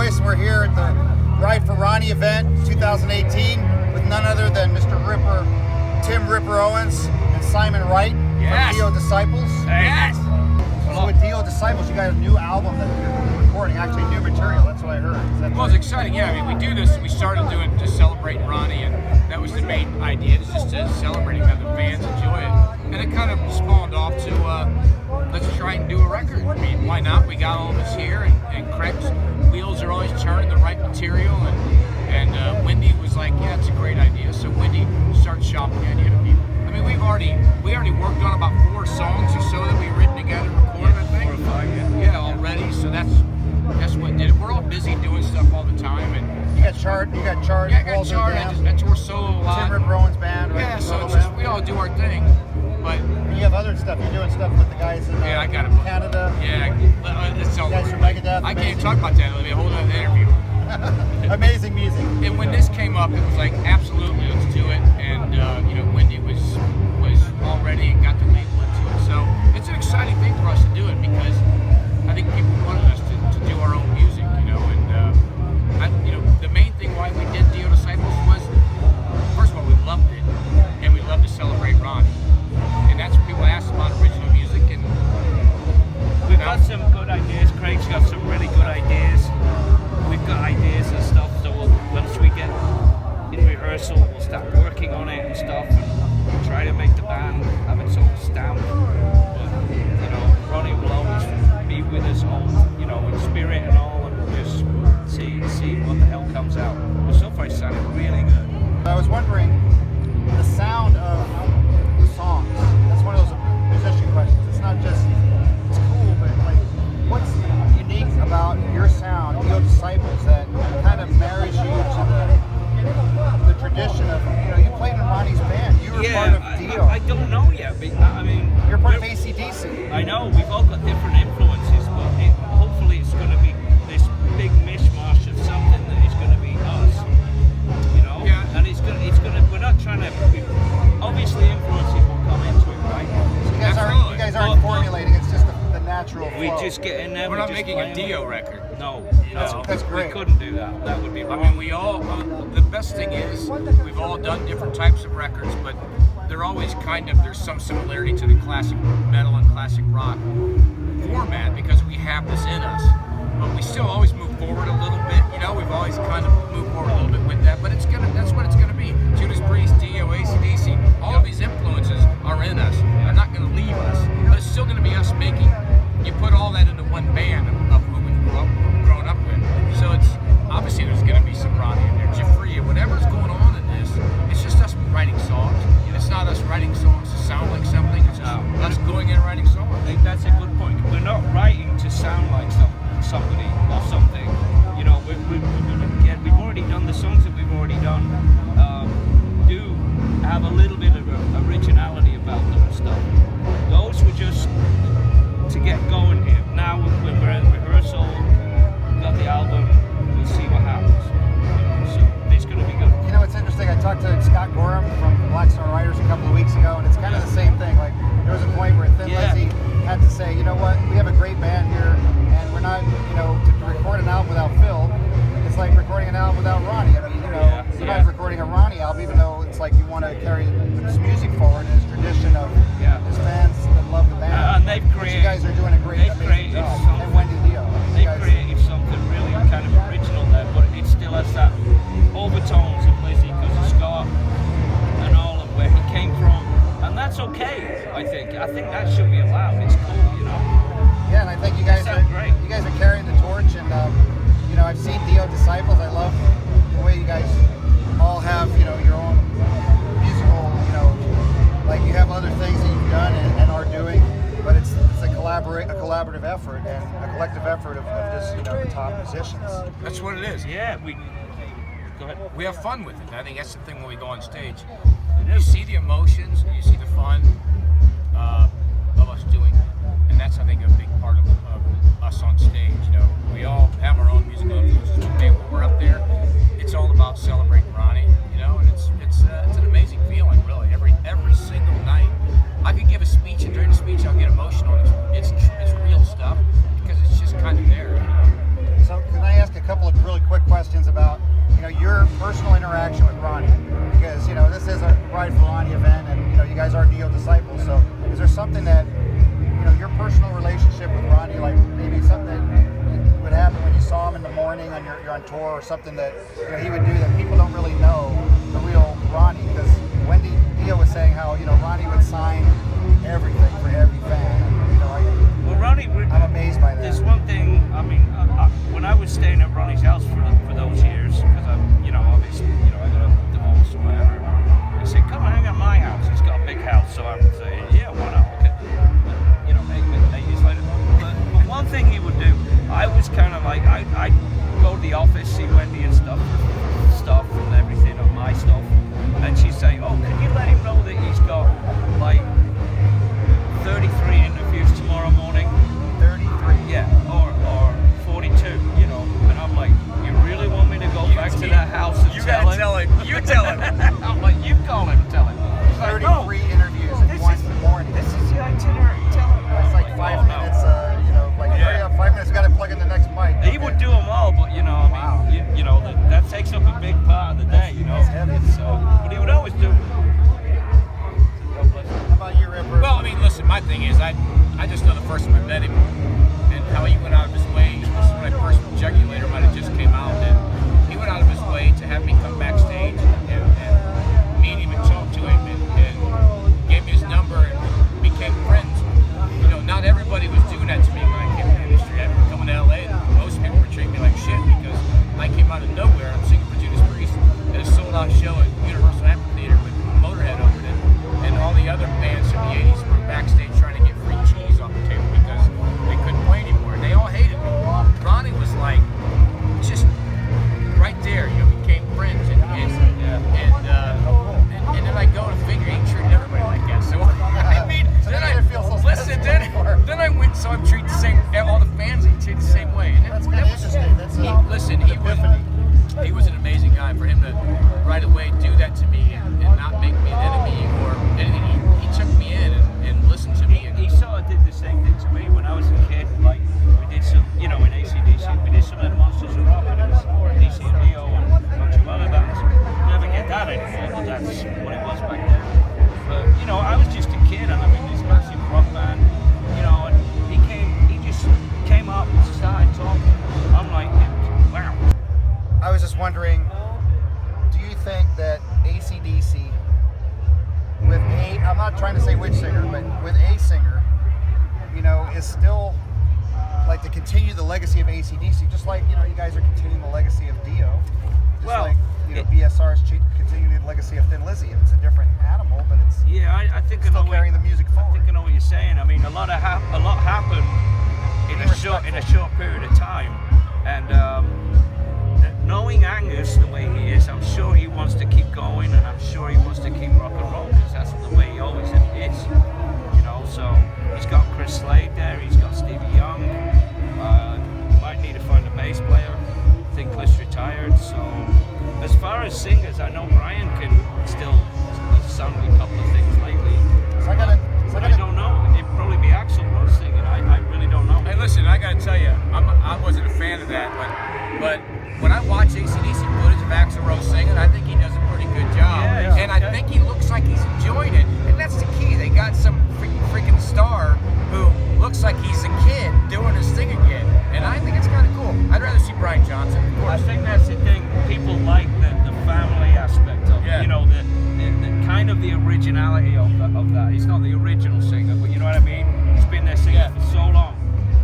Royce. We're here at the Ride for Ronnie event 2018 with none other than Mr. Ripper, Tim Ripper Owens, and Simon Wright from Dio Disciples. Yes. So with Dio Disciples, you got a new album that you're recording, actually new material. That's what I heard. Well, it's exciting. Yeah, I mean, we do this. We started doing just celebrating Ronnie, and that was the main idea, is just to celebrate him, have the fans enjoy it. And it kind of spawned off to let's try and do a record. I mean, why not? We got all of us here, and Craig's wheels are always turning, the right material, and Wendy was like, yeah, it's a great idea. So Wendy started shopping the idea to people. I mean, we already worked on about 4 songs or so that we've written together, recorded, I think. 4 or 5, yeah, already. So that's what did it. We're all busy doing stuff all the time, and you got Chart. Yeah, I got Chart. I tour solo a lot. Tim Ripper Owens band. Right? Yeah, so it's just we all do our thing. But you have other stuff. You're doing stuff with the guys in I got Canada. Yeah, it's all. Guys from Megadeth. I can't talk about that. It'll be a whole other interview. Amazing music. And when this came up, it was like, absolutely, let's do it. And Wendy was all ready and got the label into it. So it's an exciting thing for us to do it, because I think people wanted us to do our own music, And the main thing why we did Dio Disciples was, first of all, we loved it, and we loved to celebrate Ronnie. And that's what people ask about original music. And we've got some good ideas. Craig's got some really good ideas. We've got ideas and stuff, so once we get in rehearsal, we'll start working on it and stuff, and try to make the band have its own stamp. But Ronnie will always be with us all, in spirit and all, and we'll just see what the hell comes out. But so far, it sounded really good. I was wondering, the sound of the songs. That's one of those musician questions. It's not just it's cool, but like, what's unique about your sound, Dio Disciples, that kind of marries you to the tradition of, you played in Ronnie's band. You were part of Dio. I don't know yet, but I mean, you're part of AC/DC. I know, we've all got different influences, but hopefully it's going to be this big mishmash of something that is going to be us, Yeah. And it's going to, we're not trying to, obviously influences will come into it, right? So you guys aren't formulating, it's just the natural flow. We just get in there. We're not making a Dio record. No, that's great. We couldn't do that. That would be wrong. I mean, we all, the best thing is, we've all done different types of records, but they're always there's some similarity to the classic metal and classic rock format, because we have this in us. But we still always move forward a little bit, we've always kind of moved forward a little bit with that, but that's what it's gonna be. Judas Priest, Dio, AC/DC, all of these influences are in us. They're not gonna leave us, but it's still gonna be us making, you put all that into one band of who we've grown up with. So it's, obviously there's gonna be some Ronnie in there, Jeffrey, whatever's going on in this, it's just us writing songs. It's not us writing songs to sound like something, it's just us going in and writing songs. I think that's a good point. We're not writing to sound like somebody or something. We've already done the songs that we've already done. Do have a little bit of originality about them and stuff. Those were just to get going here. Now when we're at rehearsal, we've got the album. We'll see what happens. So it's going to be good. It's interesting. I talked to Scott Gorham from Black Star Riders a couple of weeks ago, and it's kind of the same thing. Like, there was a point where Thin Lizzy had to say, you know what, we have a great band here, and we're not, to record an album without Phil, it's like recording an album without Ronnie. I mean, sometimes recording a Ronnie album, even though it's like you want to carry his music forward and his tradition of his fans that love the band. And they've created. You guys are doing a great, amazing job. And Wendy Dio. They've created something really kind of original there, but it still has that overtones of Lizzy because of Scott and all of where he came from, and that's okay. I think that should be allowed. It's cool, Yeah, and I think you guys are great. You guys are carrying the torch, and I've seen Dio Disciples. I love the way you guys all have your own musical, like you have other things that you've done and are doing, but it's a collaborative effort and a collective effort of just the top musicians. That's what it is. Yeah, go ahead. We have fun with it. I think that's the thing when we go on stage. You see the emotions, you see the fun of us doing it. And that's, I think, a big part of us on stage. We all have our own musical influences. When we're up there, it's all about celebrating Ronnie, and it's an amazing feeling, really. Every single night. I could give a speech, and during the speech I'll get emotional. It's real stuff, because it's just kind of there. So can I ask a couple of interaction with Ronnie? Because, you know, this is a Ride for Ronnie event, and, you know, you guys are Dio disciples. So is there something that, you know, your personal relationship with Ronnie, like maybe something that would happen when you saw him in the morning on you're on tour, or something that, you know, he would do that people don't really know the real Ronnie? Because Wendy Dio was saying how, you know, Ronnie would sign everything for every fan. And, you know, Well, Ronnie, I'm amazed by that. there's one thing. I mean, when I was staying at Ronnie's house for those years, because I'm, you know, obviously, you know, I got a divorce or whatever. He said, "Come and hang at my house." He's got a big house, so I would say, "Yeah, why not?" Okay. But, you know, 8 years later. But one thing he would do, I was kind of like, I'd go to the office, see Wendy and stuff and everything on my stuff, and she'd say, "Oh, can you let him know that he's got like 33 interviews tomorrow morning?" 33. Yeah, or 42, you know. And I'm like, "You really want me to go back to that house and You tell gotta him?" tell him. You tell him. I'm like, "You call him, tell him." He's like, 33 "No, interviews in this one is- morning. this is the itinerary, tell him." It's like I'm 5 "Oh, no." minutes, you know, like, Yeah. hurry up, 5 minutes, got to plug in the next mic. He would do them all, but you know, I mean, Wow. you know, that takes up a big part of the day, you know. That's heavy. So, but he would always do. God bless him. How about you, Ripper? Well, I mean, listen, my thing is, I just know the first time I met him and how he went out of his way. This is when my first Jugulator might have just came out, and he went out of his way to have me come backstage and meet him and talk to him, and gave me his number and became friends. You know, not everybody was doing that to me when I came to the industry. I remember coming to LA, and most people were treating me like shit because I came out of nowhere. I'm singing for Judas Priest at a sold-out show at Universal Amphitheater with Motorhead opening it, and all the other bands from the 80s were backstage trying to get free cheese off the table because they couldn't play anymore. And they all hated me. Ronnie was like, just right there, you know, became friends. And then I go to figure, he ain't treating everybody like that. So, I mean, So then you I didn't feel so listen, special anymore. then I went, so I'm treated the same, all the fans, he treated the same way. And That's that kind of was- interesting. That's listen, an epiphany. he was an amazing guy. For him to right away do that to me and not make me an enemy or anything, he took me in and listened to me. And He sort of did the same thing to me when I was a kid. Like, we did some, you know, in AC/DC, we did some of the Monsters of Rock, and it was DC and Dio and a bunch of other bands. Never get that anymore, but that's what it was back then. But, you know, I was just a kid, and I'm in this massive rock band, you know, and he just came up and started talking. I'm like, wow. I was just wondering, do you think that AC/DC, with I'm not trying to say which singer, but with a singer, you know, is still like to continue the legacy of AC/DC, just like, you know, you guys are continuing the legacy of Dio, just Well, like, you know, BSR is continuing the legacy of Thin Lizzy. It's a different animal, but it's Yeah, I think I still know carrying the music I forward. think I know what you're saying. I mean, a lot happened in a short period of time, and knowing Angus the way he is, I'm sure he wants to keep going, and I'm sure he wants to keep rock and roll because that's the way he always is. You know, so he's got Chris Slade there, he's got Stevie Young. You might need to find a bass player. I think Cliff's retired. So as far as singers, I know Brian can still. He's sung a couple of things lately. So I I don't know. It'd probably be Axl Rose singing. I really don't know. Hey, listen, I gotta tell you, I wasn't a fan of that, but when I watch AC/DC footage of Axl Rose singing, I think he does a pretty good job. Yeah, and I think he looks like he's enjoying it. And that's the key. They got some freaking star who looks like he's a kid doing his thing again. And I think it's kind of cool. I'd rather see Brian Johnson, of I course. think that's the thing. People like the family aspect of Yeah. it. You know, the kind of the originality of that. He's not the original singer, but you know what I mean? He's been there singing Yeah. for so long.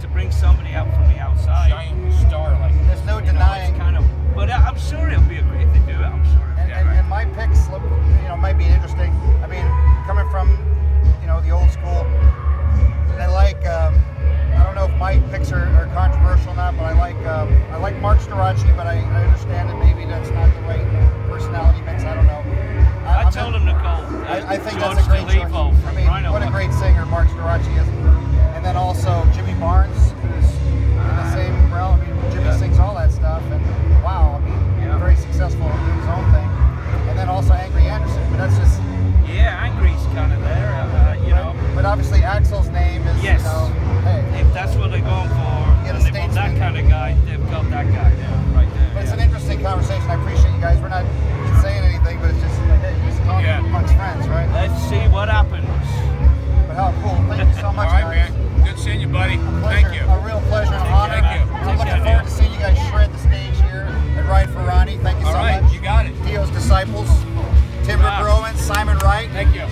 To bring somebody out from the outside, Giant star like that. there's no you know, denying. it's kind of. But I'm sure it'll be a great if they do it. I'm sure. It'll And, be and, great. and my picks, you know, might be interesting. I mean, coming from, you know, the old school, I like. I don't know if my picks are controversial or not, but I like Mark Storace, but I understand that maybe that's not the right personality mix. I don't know. I told him to call. I think George that's a great choice. Stelivo I from mean, Rhino. what a great singer Mark Storace is. And then also Jimmy Barnes, who's in the same realm. I mean, Jimmy Yeah. sings all that stuff, and wow, I mean, Yeah. very successful doing his own thing. And then also Angry Anderson, but that's just. Yeah, Angry's kind of there. You know. But obviously Axl's name is, Yes. you know, hey. If that's what they're going for, Get a and they want that statesman. kind of guy, they've got that guy there, right there. But it's yeah. an interesting conversation. I appreciate you guys. We're not what happens. But how cool. Thank you so much, All right, guys. man. Good seeing you, buddy. Pleasure, Thank you. a real pleasure and an honor. Thank you. And I'm looking forward to seeing you guys shred the stage here at Ride for Ronnie. Thank you All so right, much. you got it. Dio's Disciples, Timber Wow. Growing, Simon Wright. Thank you.